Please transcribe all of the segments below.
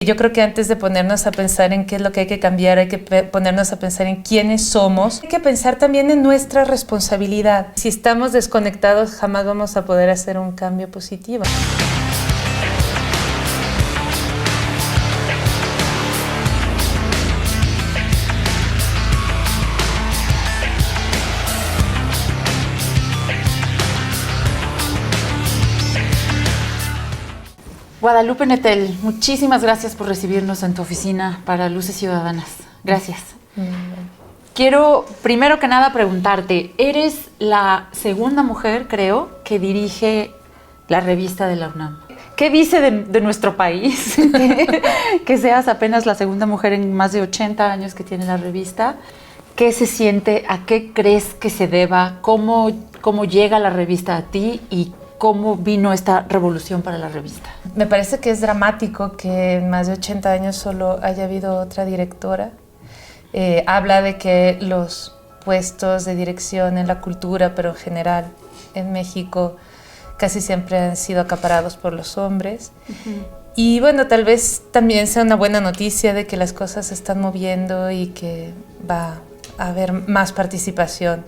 yo creo que antes de ponernos a pensar en qué es lo que hay que cambiar, hay que ponernos a pensar en quiénes somos. Hay que pensar también en nuestra responsabilidad. Si estamos desconectados, jamás vamos a poder hacer un cambio positivo. Guadalupe Nettel, muchísimas gracias por recibirnos en tu oficina para Luces Ciudadanas. Gracias. Quiero, primero que nada, preguntarte, eres la segunda mujer, creo, que dirige la revista de la UNAM. ¿Qué dice de nuestro país que seas apenas la segunda mujer en más de 80 años que tiene la revista? ¿Qué se siente? ¿A qué crees que se deba? ¿Cómo llega la revista a ti? ¿Y cómo vino esta revolución para la revista? Me parece que es dramático que en más de 80 años solo haya habido otra directora. Habla de que los puestos de dirección en la cultura, pero en general en México, casi siempre han sido acaparados por los hombres. Y bueno, tal vez también sea una buena noticia de que las cosas se están moviendo y que va a haber más participación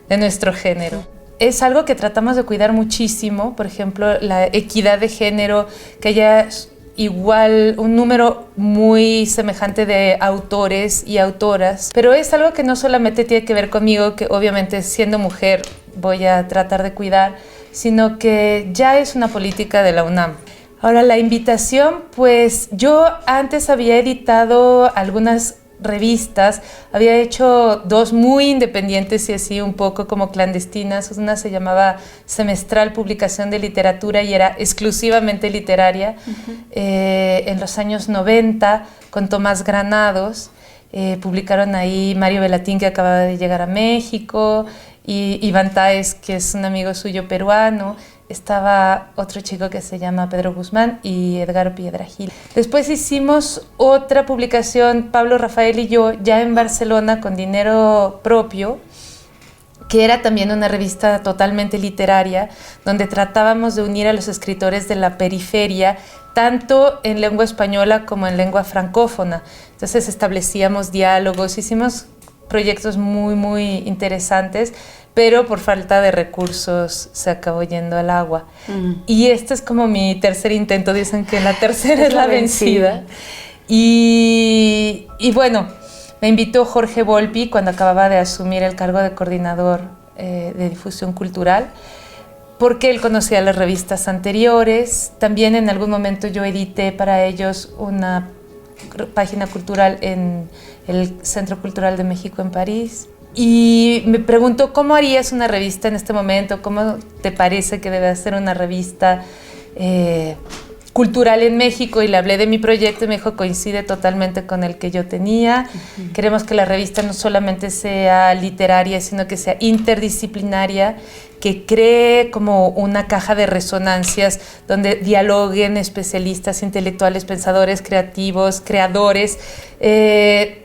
de nuestro género. Es algo que tratamos de cuidar muchísimo, por ejemplo, la equidad de género, que haya igual un número muy semejante de autores y autoras, pero es algo que no solamente tiene que ver conmigo, que obviamente siendo mujer voy a tratar de cuidar, sino que ya es una política de la UNAM. Ahora, la invitación, pues yo antes había editado algunas revistas, había hecho dos muy independientes y así un poco como clandestinas. Una se llamaba Semestral Publicación de Literatura y era exclusivamente literaria, en los años 90 con Tomás Granados. Publicaron ahí Mario Velatín, que acababa de llegar a México, y Iván Táez, que es un amigo suyo peruano. Estaba otro chico que se llama Pedro Guzmán y Edgar Piedrahíl. Después hicimos otra publicación, Pablo Rafael y yo, ya en Barcelona con dinero propio, que era también una revista totalmente literaria, donde tratábamos de unir a los escritores de la periferia, tanto en lengua española como en lengua francófona. Entonces establecíamos diálogos, hicimos proyectos muy, muy interesantes, pero por falta de recursos se acabó yendo al agua. Y este es como mi tercer intento, dicen que la tercera es la vencida. Y bueno, me invitó Jorge Volpi cuando acababa de asumir el cargo de coordinador de difusión cultural, porque él conocía las revistas anteriores. También en algún momento yo edité para ellos una página cultural en el Centro Cultural de México en París. Y me preguntó, ¿cómo harías una revista en este momento? ¿Cómo te parece que debe ser una revista cultural en México? Y le hablé de mi proyecto y me dijo, coincide totalmente con el que yo tenía. Queremos que la revista no solamente sea literaria, sino que sea interdisciplinaria, que cree como una caja de resonancias donde dialoguen especialistas, intelectuales, pensadores, creativos, creadores,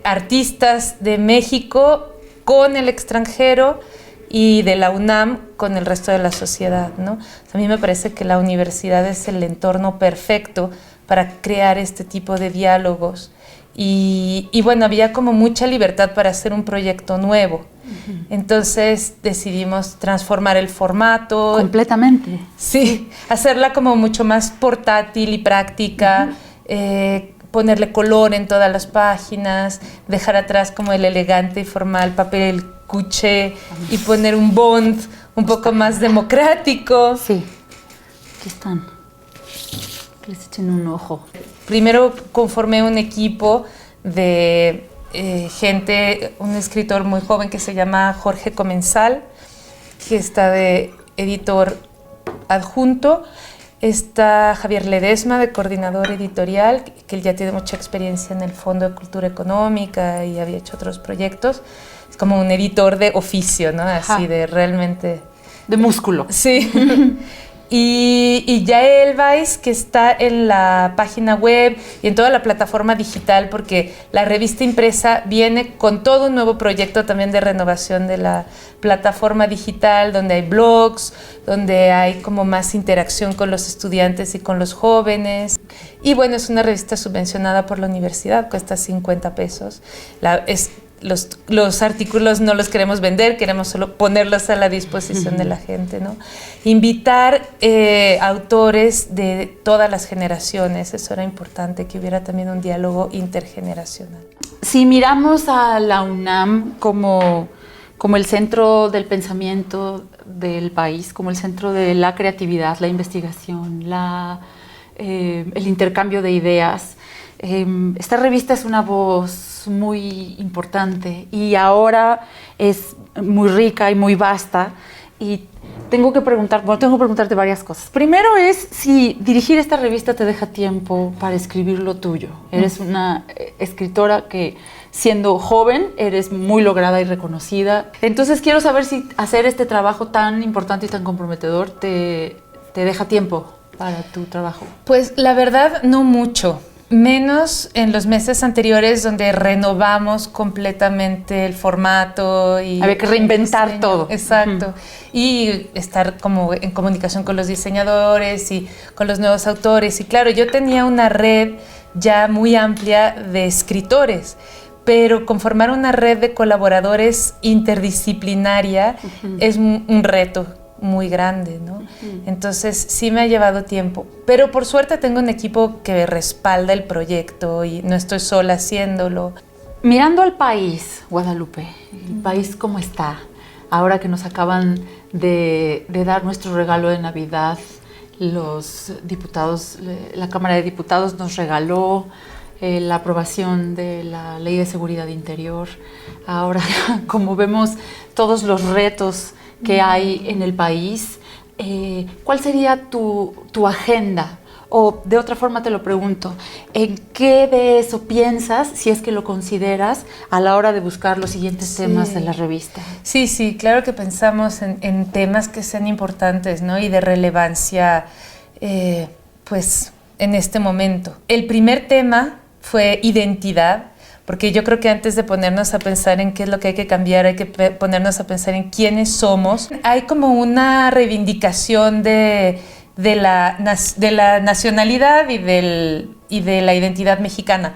artistas de México con el extranjero y de la UNAM con el resto de la sociedad, ¿no? A mí me parece que la universidad es el entorno perfecto para crear este tipo de diálogos. Y bueno, había como mucha libertad para hacer un proyecto nuevo. Entonces decidimos transformar el formato. Completamente. Sí, hacerla como mucho más portátil y práctica, ponerle color en todas las páginas, dejar atrás como el elegante y formal papel cuché y poner un bond un poco más democrático. Sí, aquí están. Que les echen un ojo. Primero conformé un equipo de gente, un escritor muy joven que se llama Jorge Comensal, que está de editor adjunto. Está Javier Ledesma, de coordinador editorial, que él ya tiene mucha experiencia en el Fondo de Cultura Económica y había hecho otros proyectos. Es como un editor de oficio, ¿no? Así de realmente... De músculo. Sí. y Yael Weiss, que está en la página web y en toda la plataforma digital, porque la revista impresa viene con todo un nuevo proyecto también de renovación de la plataforma digital, donde hay blogs, donde hay como más interacción con los estudiantes y con los jóvenes. Y bueno, es una revista subvencionada por la universidad, cuesta 50 pesos. Los artículos no los queremos vender, queremos solo ponerlos a la disposición de la gente, ¿no? Invitar autores de todas las generaciones, eso era importante, que hubiera también un diálogo intergeneracional. Si miramos a la UNAM como el centro del pensamiento del país, como el centro de la creatividad, la investigación, el intercambio de ideas, esta revista es una voz muy importante y ahora es muy rica y muy vasta, y tengo que preguntarte varias cosas. Primero es si dirigir esta revista te deja tiempo para escribir lo tuyo. Eres una escritora que, siendo joven, eres muy lograda y reconocida. Entonces quiero saber si hacer este trabajo tan importante y tan comprometedor te deja tiempo para tu trabajo. Pues la verdad, no mucho. Menos en los meses anteriores, donde renovamos completamente el formato y había que reinventar todo. Exacto. Y estar como en comunicación con los diseñadores y con los nuevos autores. Y claro, yo tenía una red ya muy amplia de escritores, pero conformar una red de colaboradores interdisciplinaria es un reto muy grande, ¿no? Entonces sí me ha llevado tiempo, pero por suerte tengo un equipo que respalda el proyecto y no estoy sola haciéndolo. Mirando al país, Guadalupe, el país cómo está, ahora que nos acaban de dar nuestro regalo de Navidad, los diputados, la Cámara de Diputados nos regaló la aprobación de la Ley de Seguridad Interior. Ahora, como vemos todos los retos que hay en el país, ¿cuál sería tu agenda? O de otra forma te lo pregunto, ¿en qué de eso piensas, si es que lo consideras, a la hora de buscar los siguientes temas de la revista? Sí, claro que pensamos en temas que sean importantes, ¿no? Y de relevancia, pues, en este momento. El primer tema fue identidad, porque yo creo que antes de ponernos a pensar en qué es lo que hay que cambiar, hay que ponernos a pensar en quiénes somos. Hay como una reivindicación de la nacionalidad y de la identidad mexicana.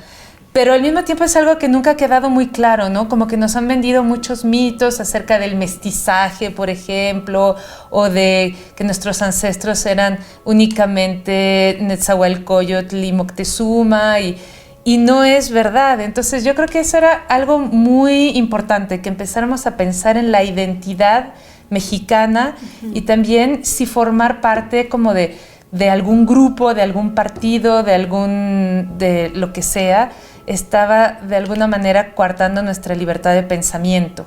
Pero al mismo tiempo es algo que nunca ha quedado muy claro, ¿no? Como que nos han vendido muchos mitos acerca del mestizaje, por ejemplo, o de que nuestros ancestros eran únicamente Netzahualcóyotl y Moctezuma, y no es verdad. Entonces yo creo que eso era algo muy importante, que empezáramos a pensar en la identidad mexicana y también si formar parte como de algún grupo, de algún partido, de lo que sea, estaba de alguna manera coartando nuestra libertad de pensamiento.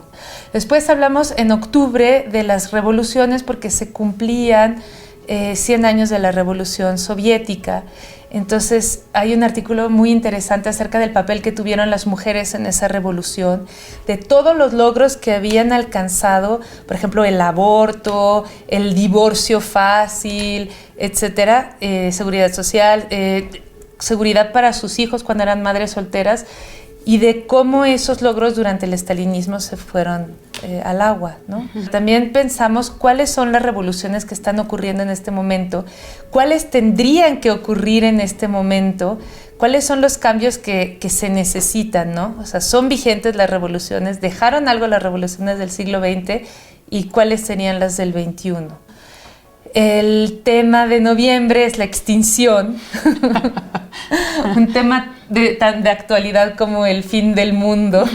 Después hablamos en octubre de las revoluciones, porque se cumplían 100 años de la Revolución Soviética. Entonces hay un artículo muy interesante acerca del papel que tuvieron las mujeres en esa revolución, de todos los logros que habían alcanzado, por ejemplo, el aborto, el divorcio fácil, etcétera, seguridad social, seguridad para sus hijos cuando eran madres solteras, y de cómo esos logros durante el estalinismo se fueron al agua, ¿no? También pensamos cuáles son las revoluciones que están ocurriendo en este momento, cuáles tendrían que ocurrir en este momento, cuáles son los cambios que se necesitan, ¿no? O sea, ¿son vigentes las revoluciones? ¿Dejaron algo las revoluciones del siglo XX? ¿Y cuáles serían las del XXI? El tema de noviembre es la extinción, un tema tan de actualidad como el fin del mundo.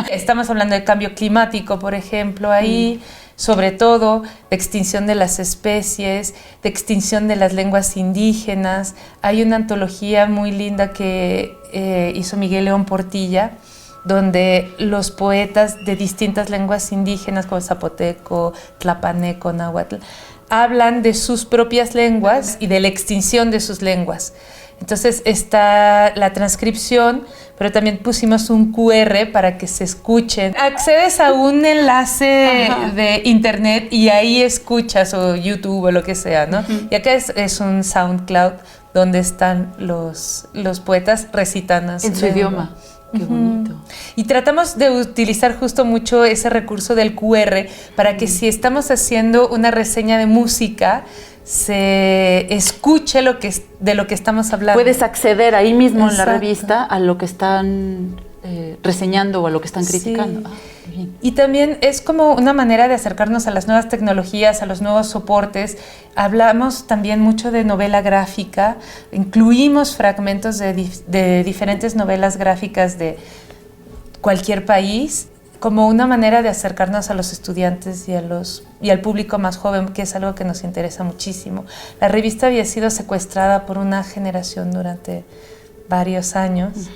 Estamos hablando de cambio climático, por ejemplo, ahí, sobre todo de extinción de las especies, de extinción de las lenguas indígenas. Hay una antología muy linda que hizo Miguel León Portilla, donde los poetas de distintas lenguas indígenas, como zapoteco, tlapaneco, náhuatl, hablan de sus propias lenguas y de la extinción de sus lenguas. Entonces está la transcripción, pero también pusimos un QR para que se escuchen. Accedes a un enlace de internet y ahí escuchas, o YouTube o lo que sea, ¿no? Y acá es un SoundCloud donde están los poetas recitando en su idioma. Qué bonito. Y tratamos de utilizar justo mucho ese recurso del QR para que si estamos haciendo una reseña de música, se escuche de lo que estamos hablando. Puedes acceder ahí mismo en la revista a lo que están reseñando o a lo que están criticando. Sí. Y también es como una manera de acercarnos a las nuevas tecnologías, a los nuevos soportes. Hablamos también mucho de novela gráfica, incluimos fragmentos de diferentes novelas gráficas de cualquier país, como una manera de acercarnos a los estudiantes y al público más joven, que es algo que nos interesa muchísimo. La revista había sido secuestrada por una generación durante varios años.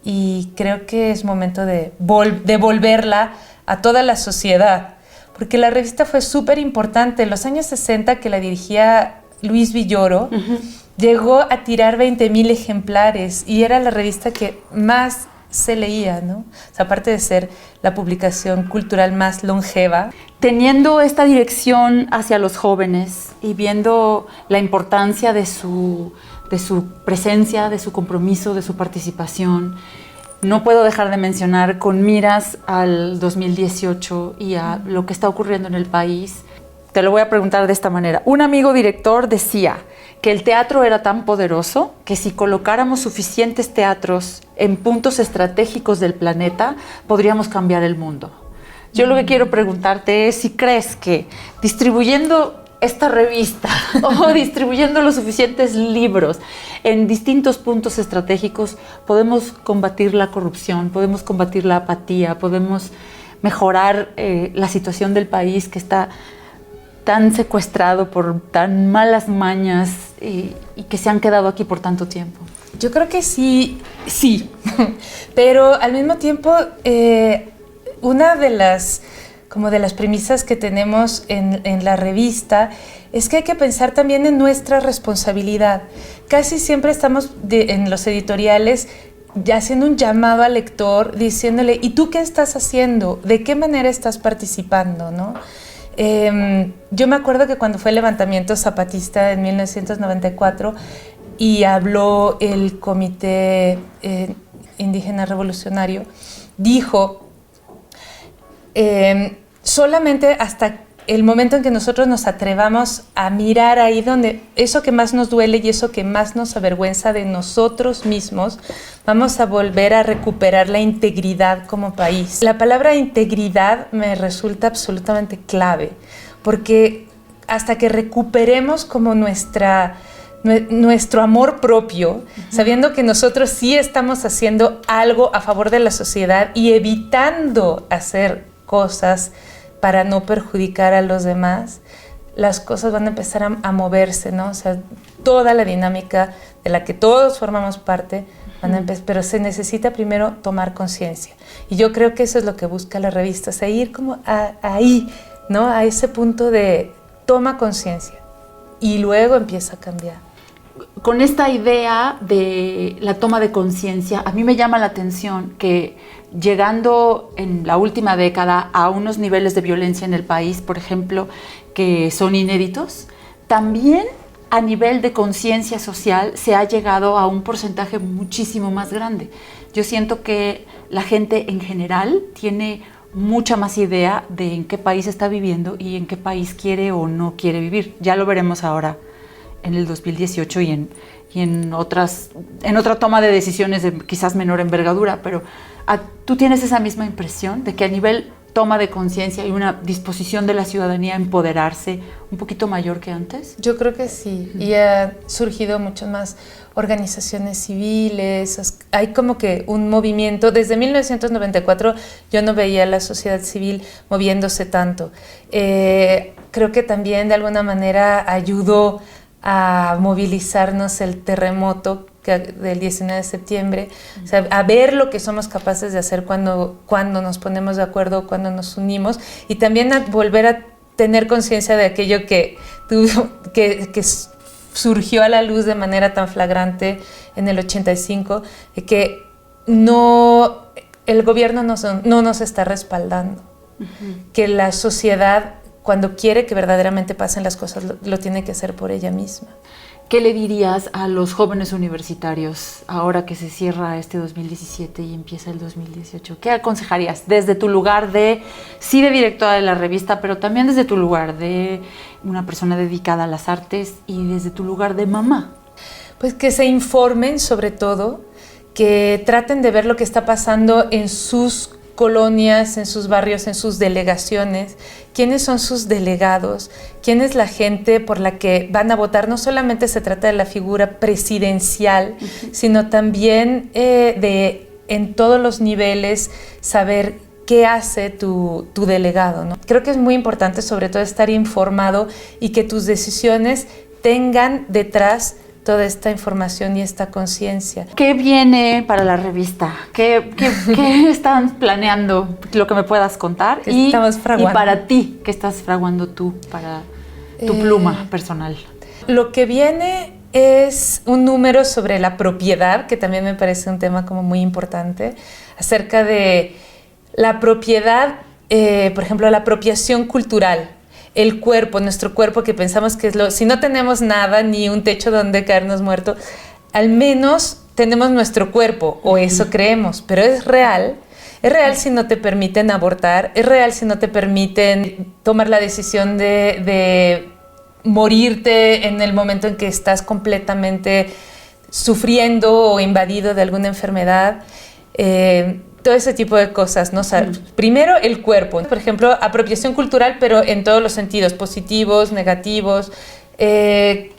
Y creo que es momento de devolverla a toda la sociedad, porque la revista fue súper importante. En los años 60, que la dirigía Luis Villoro, llegó a tirar 20,000 ejemplares y era la revista que más se leía, ¿no? O sea, aparte de ser la publicación cultural más longeva. Teniendo esta dirección hacia los jóvenes y viendo la importancia de su presencia, de su compromiso, de su participación, no puedo dejar de mencionar, con miras al 2018 y a lo que está ocurriendo en el país, te lo voy a preguntar de esta manera. Un amigo director decía que el teatro era tan poderoso que si colocáramos suficientes teatros en puntos estratégicos del planeta, podríamos cambiar el mundo. Yo lo que quiero preguntarte es si crees que distribuyendo esta revista o distribuyendo los suficientes libros en distintos puntos estratégicos podemos combatir la corrupción, podemos combatir la apatía, podemos mejorar la situación del país que está tan secuestrado por tan malas mañas y que se han quedado aquí por tanto tiempo. Yo creo que sí, pero al mismo tiempo una de las premisas que tenemos en la revista es que hay que pensar también en nuestra responsabilidad. Casi siempre estamos en los editoriales ya haciendo un llamado al lector, diciéndole, ¿y tú qué estás haciendo? ¿De qué manera estás participando? ¿No? Yo me acuerdo que cuando fue el levantamiento zapatista en 1994 y habló el Comité Indígena Revolucionario, dijo, solamente hasta el momento en que nosotros nos atrevamos a mirar ahí donde eso que más nos duele y eso que más nos avergüenza de nosotros mismos, vamos a volver a recuperar la integridad como país. La palabra integridad me resulta absolutamente clave, porque hasta que recuperemos como nuestro amor propio, sabiendo que nosotros sí estamos haciendo algo a favor de la sociedad y evitando hacer cosas para no perjudicar a los demás, las cosas van a empezar a moverse, ¿no? O sea, toda la dinámica de la que todos formamos parte van a empezar, pero se necesita primero tomar conciencia. Y yo creo que eso es lo que busca la revista, o sea, ir como ahí, ¿no? A ese punto de toma conciencia y luego empieza a cambiar. Con esta idea de la toma de conciencia, a mí me llama la atención que llegando en la última década a unos niveles de violencia en el país, por ejemplo, que son inéditos, también a nivel de conciencia social se ha llegado a un porcentaje muchísimo más grande. Yo siento que la gente en general tiene mucha más idea de en qué país está viviendo y en qué país quiere o no quiere vivir. Ya lo veremos ahora en el 2018 y en otra toma de decisiones de quizás menor envergadura, pero ¿tú tienes esa misma impresión de que a nivel toma de conciencia hay una disposición de la ciudadanía a empoderarse un poquito mayor que antes? Yo creo que sí, y ha surgido muchas más organizaciones civiles, hay como que un movimiento. Desde 1994 yo no veía a la sociedad civil moviéndose tanto. Creo que también de alguna manera ayudó a movilizarnos el terremoto del 19 de septiembre, o sea, a ver lo que somos capaces de hacer cuando nos ponemos de acuerdo, cuando nos unimos, y también a volver a tener conciencia de aquello que surgió a la luz de manera tan flagrante en el 85, de que no, el gobierno no nos está respaldando, que la sociedad, cuando quiere que verdaderamente pasen las cosas, lo tiene que hacer por ella misma. ¿Qué le dirías a los jóvenes universitarios ahora que se cierra este 2017 y empieza el 2018? ¿Qué aconsejarías desde tu lugar de directora de la revista, pero también desde tu lugar de una persona dedicada a las artes y desde tu lugar de mamá? Pues que se informen, sobre todo, que traten de ver lo que está pasando en sus colonias, en sus barrios, en sus delegaciones, quiénes son sus delegados, quién es la gente por la que van a votar. No solamente se trata de la figura presidencial, sino también en todos los niveles saber qué hace tu delegado, ¿no? Creo que es muy importante sobre todo estar informado y que tus decisiones tengan detrás toda esta información y esta conciencia. ¿Qué viene para la revista? ¿Qué están planeando? Lo que me puedas contar. Y para ti, ¿qué estás fraguando tú para tu pluma personal? Lo que viene es un número sobre la propiedad, que también me parece un tema como muy importante, acerca de la propiedad, por ejemplo, la apropiación cultural. El cuerpo, nuestro cuerpo, que pensamos que es si no tenemos nada, ni un techo donde caernos muertos, al menos tenemos nuestro cuerpo, o eso creemos, pero es real si no te permiten abortar, es real si no te permiten tomar la decisión de morirte en el momento en que estás completamente sufriendo o invadido de alguna enfermedad. Todo ese tipo de cosas, ¿no? O sea, primero el cuerpo, por ejemplo, apropiación cultural, pero en todos los sentidos, positivos, negativos. ¿Qué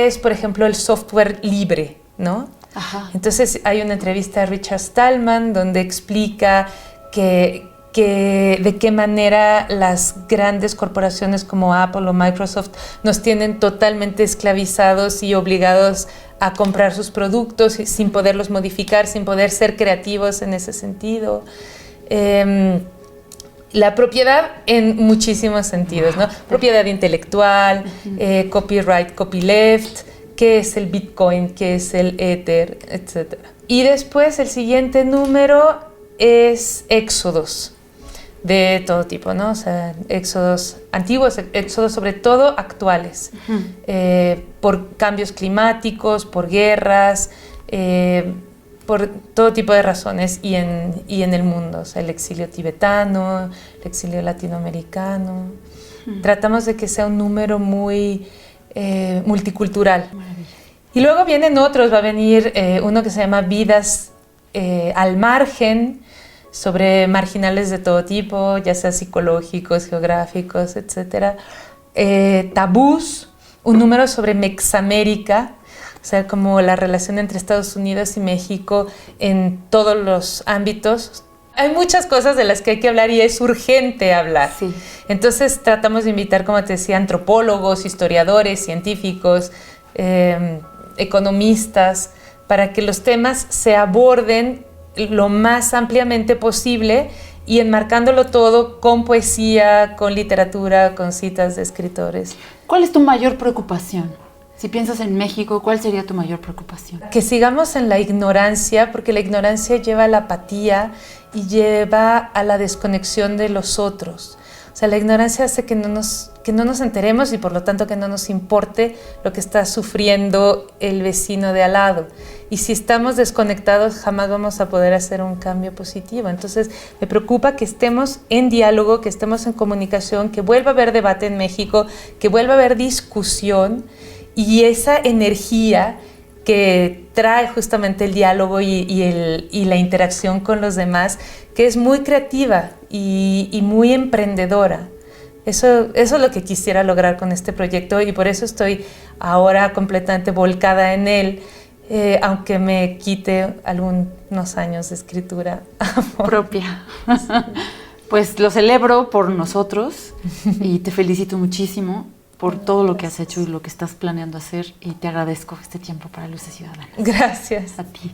es, por ejemplo, el software libre, ¿no? Ajá. Entonces hay una entrevista a Richard Stallman donde explica de qué manera las grandes corporaciones como Apple o Microsoft nos tienen totalmente esclavizados y obligados a comprar sus productos sin poderlos modificar, sin poder ser creativos en ese sentido. La propiedad en muchísimos sentidos, ¿no? Propiedad intelectual, copyright, copyleft, qué es el Bitcoin, qué es el Ether, etc. Y después el siguiente número es éxodos de todo tipo, ¿no? O sea, éxodos antiguos, éxodos sobre todo actuales, por cambios climáticos, por guerras, por todo tipo de razones y en el mundo, o sea, el exilio tibetano, el exilio latinoamericano. Tratamos de que sea un número muy multicultural. Y luego vienen otros, va a venir uno que se llama Vidas al Margen, sobre marginales de todo tipo, ya sea psicológicos, geográficos, etc. Tabús, un número sobre Mexamérica, o sea, como la relación entre Estados Unidos y México en todos los ámbitos. Hay muchas cosas de las que hay que hablar y es urgente hablar. Sí. Entonces tratamos de invitar, como te decía, antropólogos, historiadores, científicos, economistas, para que los temas se aborden lo más ampliamente posible y enmarcándolo todo con poesía, con literatura, con citas de escritores. ¿Cuál es tu mayor preocupación? Si piensas en México, ¿cuál sería tu mayor preocupación? Que sigamos en la ignorancia, porque la ignorancia lleva a la apatía y lleva a la desconexión de los otros. O sea, la ignorancia hace que no nos enteremos y por lo tanto que no nos importe lo que está sufriendo el vecino de al lado. Y si estamos desconectados, jamás vamos a poder hacer un cambio positivo. Entonces, me preocupa que estemos en diálogo, que estemos en comunicación, que vuelva a haber debate en México, que vuelva a haber discusión y esa energía que trae justamente el diálogo y la interacción con los demás, que es muy creativa y muy emprendedora. Eso es lo que quisiera lograr con este proyecto y por eso estoy ahora completamente volcada en él, aunque me quite algunos años de escritura propia. Pues lo celebro por nosotros y te felicito muchísimo por todo lo que has hecho y lo que estás planeando hacer y te agradezco este tiempo para Luces Ciudadanas. Gracias. A ti.